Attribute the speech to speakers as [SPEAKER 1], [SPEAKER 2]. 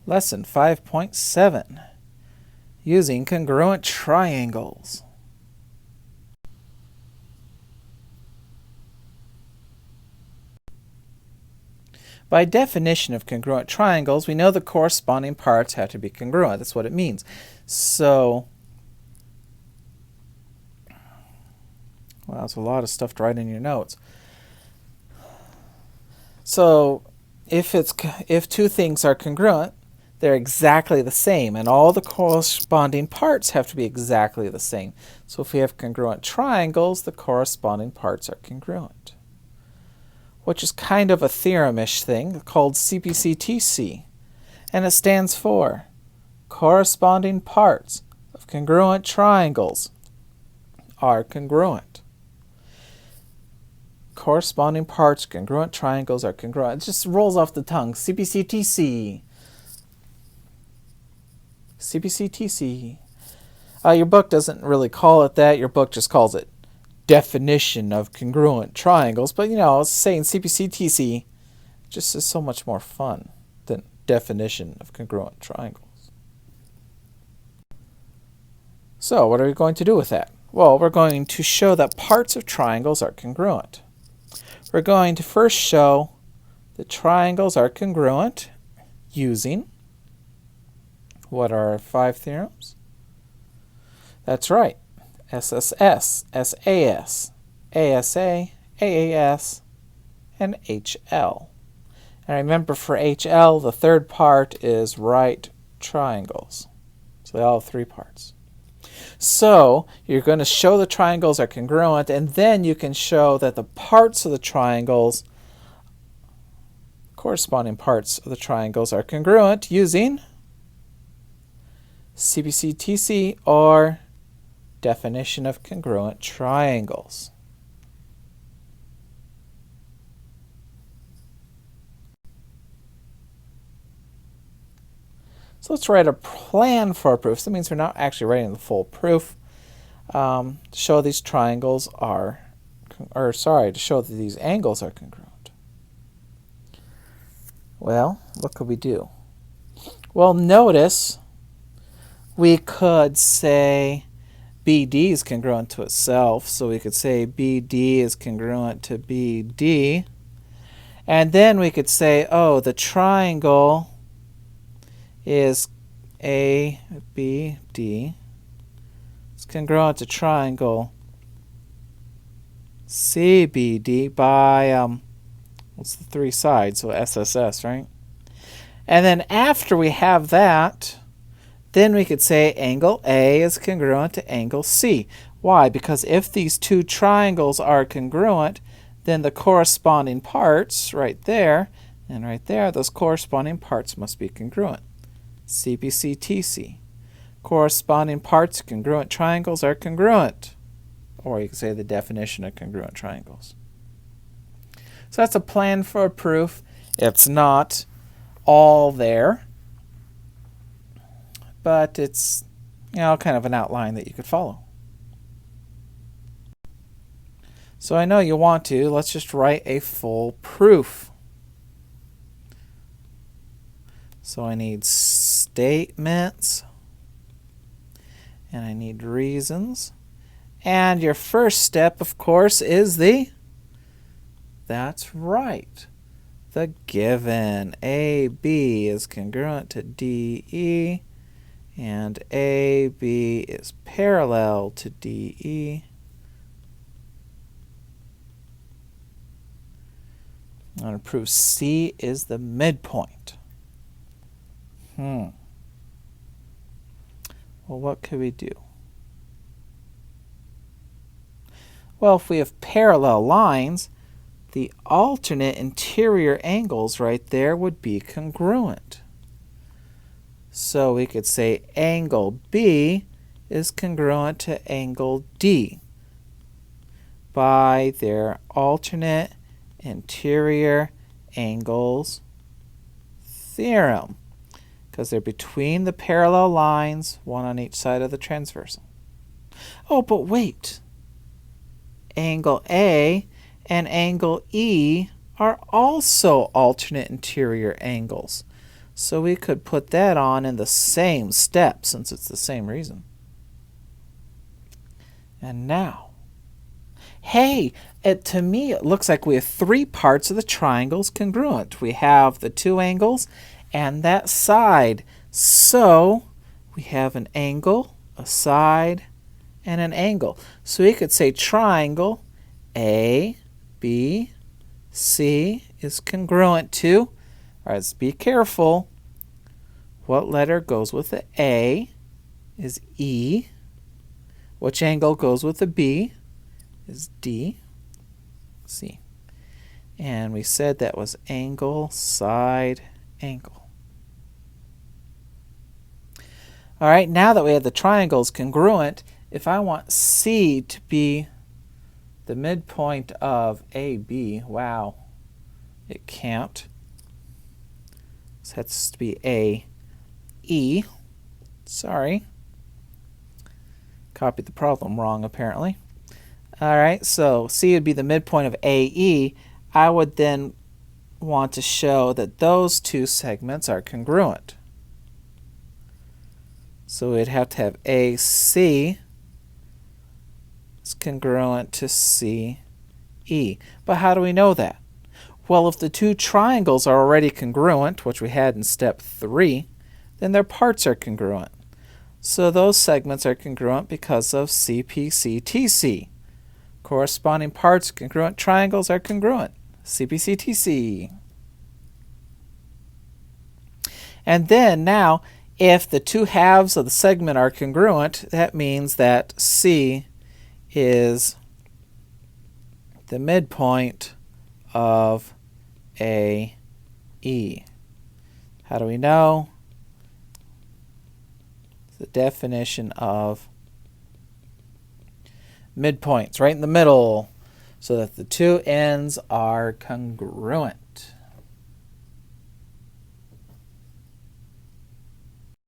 [SPEAKER 1] Lesson 5.7, using congruent triangles. By definition of congruent triangles, we know the corresponding parts have to be congruent. That's what it means. So, well, that's a lot of stuff to write in your notes. So, if two things are congruent, they're exactly the same, and all the corresponding parts have to be exactly the same. So if we have congruent triangles, the corresponding parts are congruent, which is kind of a theorem-ish thing called CPCTC, and it stands for corresponding parts of congruent triangles are congruent. Corresponding parts, congruent triangles are congruent. It just rolls off the tongue. CPCTC. CPCTC. Your book doesn't really call it that. Your book just calls it definition of congruent triangles. But, saying CPCTC just is so much more fun than definition of congruent triangles. So, what are we going to do with that? Well, we're going to show that parts of triangles are congruent. We're going to first show that triangles are congruent using, what are our 5 theorems? That's right, SSS, SAS, ASA, AAS, and HL. And remember, for HL, the third part is right triangles. So they all have 3 parts. So you're going to show the triangles are congruent, and then you can show that the parts of the triangles, corresponding parts of the triangles, are congruent using CPCTC, or definition of congruent triangles. So let's write a plan for a proof. So that means we're not actually writing the full proof. To show these triangles are, to show that these angles are congruent. Well, what could we do? Well, notice we could say BD is congruent to itself. So we could say BD is congruent to BD. And then we could say, oh, the triangle is ABD. It's congruent to triangle CBD by, what's the 3 sides? So SSS, right? And then after we have that, then we could say angle A is congruent to angle C. Why? Because if these 2 triangles are congruent, then the corresponding parts right there and right there, those corresponding parts must be congruent. CPCTC. Corresponding parts of congruent triangles are congruent. Or you could say the definition of congruent triangles. So that's a plan for a proof. It's not all there, but it's kind of an outline that you could follow. So I know you want to. Let's just write a full proof. So I need statements, and I need reasons. And your first step, of course, is that's right, the given. AB is congruent to DE, and AB is parallel to DE. I'm going to prove C is the midpoint. Well, what could we do? Well, if we have parallel lines, the alternate interior angles right there would be congruent. So we could say angle B is congruent to angle D by their alternate interior angles theorem, because they're between the parallel lines, one on each side of the transversal. Oh, but wait. Angle A and angle E are also alternate interior angles. So we could put that on in the same step since it's the same reason. And now, hey, to me it looks like we have three parts of the triangles congruent. We have the two angles and that side. So we have an angle, a side, and an angle. So we could say triangle A, B, C is congruent to, all right, let's be careful. What letter goes with the A is E. Which angle goes with the B is D, C. And we said that was angle, side, angle. All right, now that we have the triangles congruent, if I want C to be the midpoint of AB, wow, it can't. This has to be AE. Sorry. Copied the problem wrong, apparently. All right, so C would be the midpoint of AE. I would then want to show that those two segments are congruent. So we'd have to have AC is congruent to CE. But how do we know that? Well, if the two triangles are already congruent, which we had in step 3, then their parts are congruent. So those segments are congruent because of CPCTC. Corresponding parts of congruent triangles are congruent. CPCTC. And then now, if the two halves of the segment are congruent, that means that C is the midpoint of AE. How do we know? The definition of midpoints, right in the middle, so that the two ends are congruent.